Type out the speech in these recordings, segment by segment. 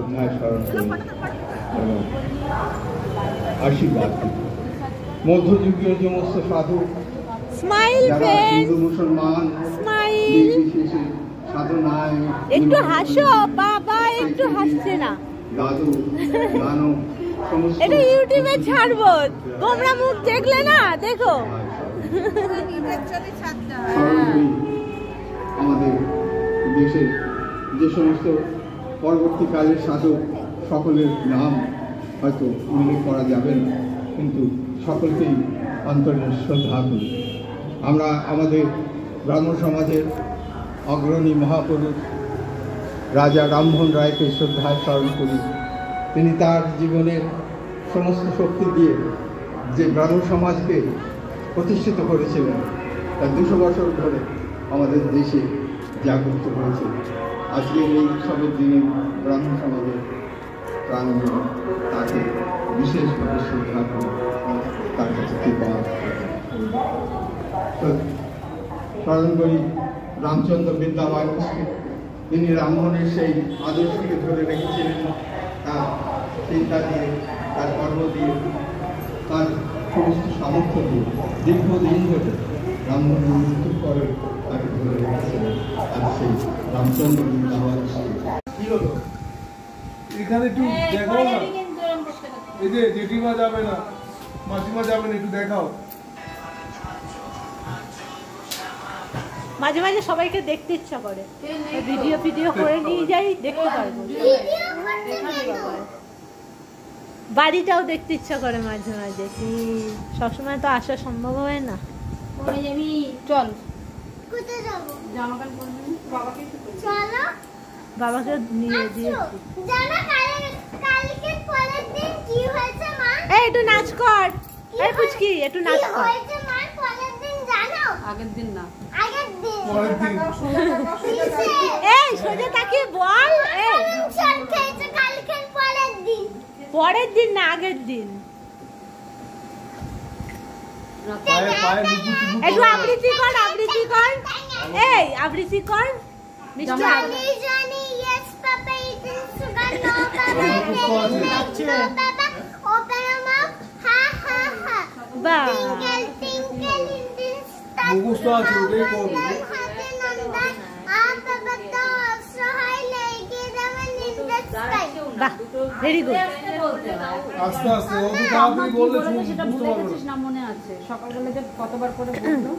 শ্রদ্ধায় স্মরণ করি এবং আশীর্বাদ করি। মধ্যযুগীয় সমস্ত সাধু যারা হিন্দু মুসলমান নির্বিশেষে সাধনায় একটু হাসো বাবা, একটু হাসছে না দাদু নানক সমস্ত এটা ইউটিউবে ছাড়বো, তোমরা মুখ দেখলে না দেখো। আমাদের দেশের যে সমস্ত পরবর্তীকালের সাধক সকলের নাম হয়তো উল্লেখ করা যাবে না, কিন্তু সকলকেই অন্তরের শ্রদ্ধা করি। আমরা আমাদের ব্রাহ্ম সমাজের অগ্রণী মহাপুরুষ রাজা রামমোহন রায়কে শ্রদ্ধায় স্মরণ করি। তিনি তার জীবনের সমস্ত শক্তি দিয়ে যে ব্রাহ্ম সমাজকে প্রতিষ্ঠিত করেছিলেন, তা 200 বছর ধরে আমাদের দেশে জাগ্রত হয়েছে। আজকে এই উৎসবের দিনে ব্রাহ্ম সমাজের প্রাণগুলো তাকে বিশেষভাবে শ্রদ্ধা করে তার কাছে কৃপা স্মরণ করি রামচন্দ্র বিদ্যাবাগীশকে। তিনি রামমোহনের সেই আদর্শকে ধরে রেখেছিলেন, তার চিন্তা দিয়ে, তার কর্ম দিয়ে, তার সমস্ত সামর্থ্য দিয়ে দীর্ঘদিন ধরে রামমোহনের মৃত্যুর পরে তাকে ধরে রেখেছিলেন। আর সেই রামচন্দ্র বিদ্যাবাগীশকে কি হলো এখানে একটু দেখাও না, এই যে জেঠিমা যাবে না, মাসিমা যাবে না, একটু দেখাও। মাঝে মাঝে সবাইকে দেখতে ইচ্ছা করে, ভিডিও করে নিয়ে যাই, দেখতে পারবো। বাড়িটাও দেখতে ইচ্ছা করে মাঝে মাঝে, কি সবসময় তো আসা সম্ভব হয় না। চল বাবাকে নিয়ে দিয়েছি। একটু নাচ কর, এই পুচকি একটু নাচ কর। আগের দিন না, এই সোজা তাকিয়ে বল। পরের দিন না, আগের দিন। একটু আবৃত্তি কর, আবৃত্তি কর, এই আবৃত্তি কর। মুখস্থ আছে, ওটাই করবো। Very good. আস্তে আস্তে ও তো তাড়াতাড়ি বললে বুঝতে পারবে না। মনে আছে সকালবেলা যে কতবার করে বললো,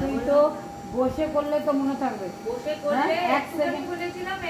তুই তো বসে করলে তো মনে থাকবে। বসে করলে এক সেকেন্ড বলেছিলাম,